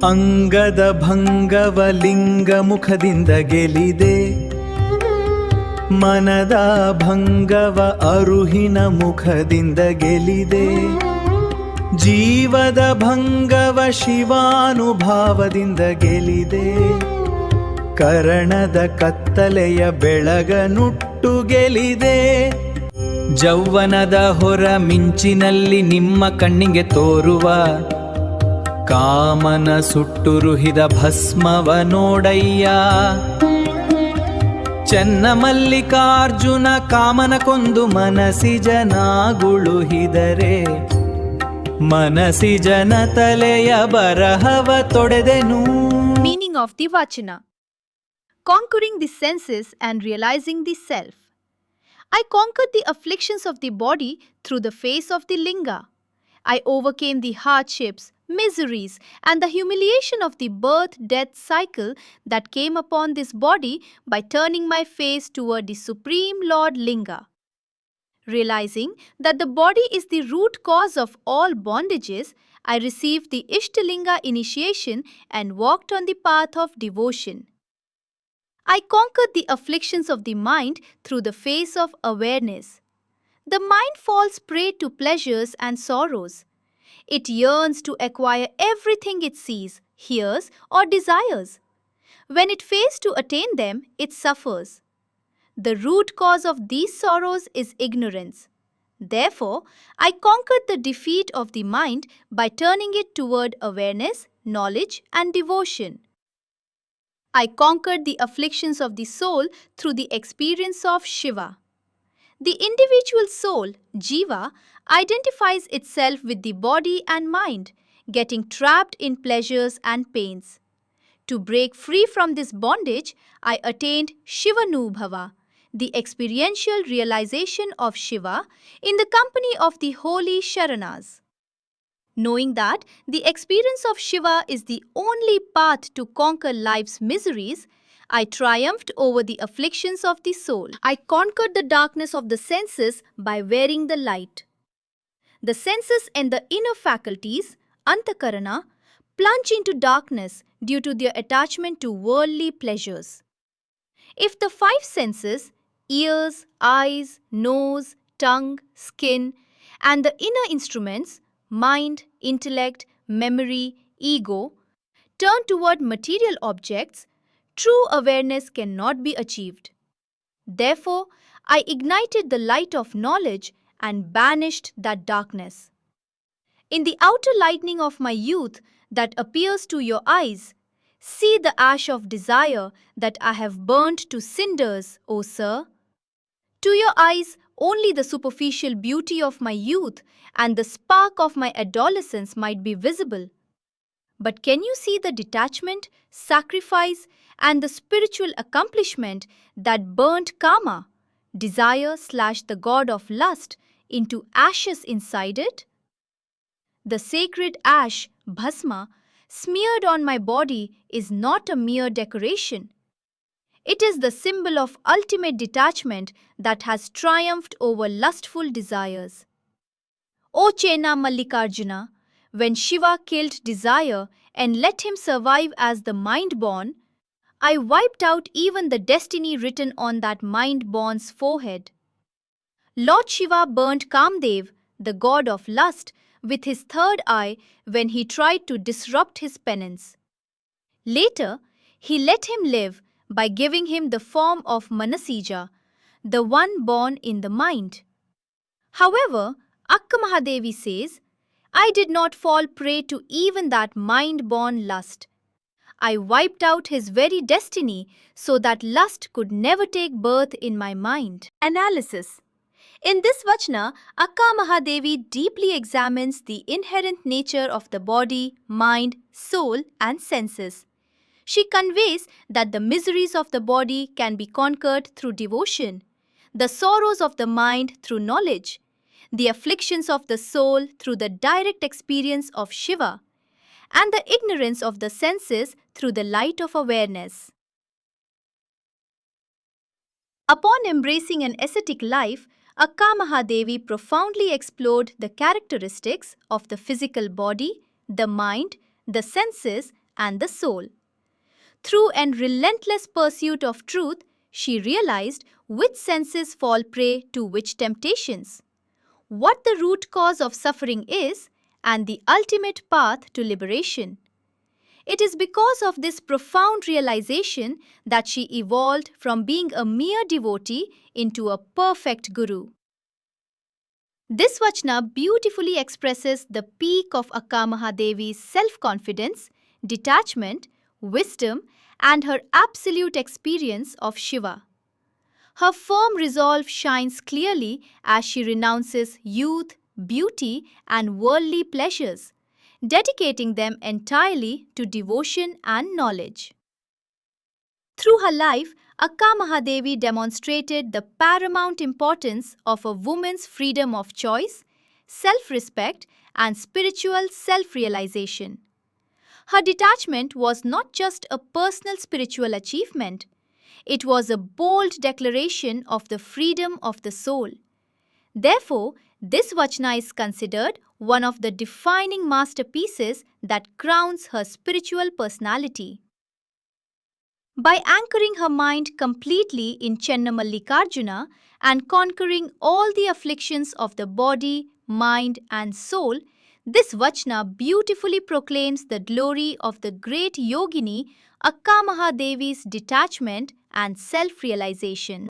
ಅಂಗದ ಭಂಗವ ಲಿಂಗ ಮುಖದಿಂದ ಗೆಲಿದೆ, ಮನದ ಭಂಗವ ಅರುಹಿನ ಮುಖದಿಂದ ಗೆಲಿದೆ, ಜೀವದ ಭಂಗವ ಶಿವಾನುಭಾವದಿಂದ ಗೆಲಿದೆ, ಕರಣದ ಕತ್ತಲೆಯ ಬೆಳಗನುಟ್ಟು ಗೆಲಿದೆ. ಜೌವನದ ಹೊರ ಮಿಂಚಿನಲ್ಲಿ ನಿಮ್ಮ ಕಣ್ಣಿಗೆ ತೋರುವ ಕಾಮನ ಸುಟ್ಟುರುಹಿದ ಭಸ್ಮವ ನೋಡಯ್ಯ. ಚನ್ನಮಲ್ಲಿಕಾರ್ಜುನ ಕಾಮನ ಕೊಂದು ಮನಸಿಜನಾಗುಳುಹಿದರೆ, ಮನಸಿಜನ ತಲೆಯ ಬರಹವ ತೊಡೆದೆನು. Meaning of the Vachana: conquering the senses and realizing the self. I conquered the afflictions of the body through the face of the linga. I overcame the hardships, miseries, and the humiliation of the birth-death cycle that came upon this body by turning my face toward the Supreme Lord Linga. Realizing that the body is the root cause of all bondages, I received the Ishtalinga initiation and walked on the path of devotion. I conquered the afflictions of the mind through the face of awareness. The mind falls prey to pleasures and sorrows. It yearns to acquire everything it sees, hears, or desires. When it fails to attain them, it suffers. The root cause of these sorrows is ignorance. Therefore, I conquered the defeat of the mind by turning it toward awareness, knowledge, and devotion. I conquered the afflictions of the soul through the experience of Shiva. The individual soul, Jiva, identifies itself with the body and mind, getting trapped in pleasures and pains. To break free from this bondage, I attained Shivanubhava, the experiential realization of Shiva in the company of the holy Sharanas. Knowing that the experience of Shiva is the only path to conquer life's miseries, I triumphed over the afflictions of the soul. I conquered the darkness of the senses by wearing the light. The senses and the inner faculties, Antakarana, plunge into darkness due to their attachment to worldly pleasures. If the five senses, ears, eyes, nose, tongue, skin, and the inner instruments, mind, intellect, memory, ego, turn toward material objects, true awareness cannot be achieved. Therefore, I ignited the light of knowledge and banished that darkness. In the outer lightning of my youth that appears to your eyes, see the ash of desire that I have burnt to cinders, O sir. To your eyes, only the superficial beauty of my youth and the spark of my adolescence might be visible. But can you see the detachment, sacrifice, and the spiritual accomplishment that burnt Kama, desire/the god of lust, into ashes inside it? The sacred ash, bhasma, smeared on my body is not a mere decoration. It is the symbol of ultimate detachment that has triumphed over lustful desires. O Chena Mallikarjuna, when Shiva killed desire and let him survive as the mind-born, I wiped out even the destiny written on that mind-born's forehead. Lord Shiva burnt Kamdev, the god of lust, with his third eye when he tried to disrupt his penance. Later, he let him live by giving him the form of Manasija, the one born in the mind. However, Akka Mahadevi says, I did not fall prey to even that mind-born lust. I wiped out his very destiny so that lust could never take birth in my mind. Analysis. In this Vachana, Akka Mahadevi deeply examines the inherent nature of the body, mind, soul, and senses. She conveys that the miseries of the body can be conquered through devotion, the sorrows of the mind through knowledge, the afflictions of the soul through the direct experience of Shiva, and the ignorance of the senses through the light of awareness. Upon embracing an ascetic life, Akka Mahadevi profoundly explored the characteristics of the physical body, the mind, the senses, and the soul. Through an relentless pursuit of truth, she realized which senses fall prey to which temptations, what the root cause of suffering is, and the ultimate path to liberation. It is because of this profound realization that she evolved from being a mere devotee into a perfect guru. This Vachana beautifully expresses the peak of Akka Mahadevi's self-confidence, detachment, wisdom, and her absolute experience of Shiva. Her firm resolve shines clearly as she renounces youth, beauty, and worldly pleasures, dedicating them entirely to devotion and knowledge. Through her life, Akka Mahadevi demonstrated the paramount importance of a woman's freedom of choice, self-respect, and spiritual self-realization. Her detachment was not just a personal spiritual achievement, it was a bold declaration of the freedom of the soul. Therefore, this Vachana is considered one of the defining masterpieces that crowns her spiritual personality. By anchoring her mind completely in Chennamallikarjuna and conquering all the afflictions of the body, mind, and soul, this Vachana beautifully proclaims the glory of the great yogini Akka Mahadevi's detachment and self realization.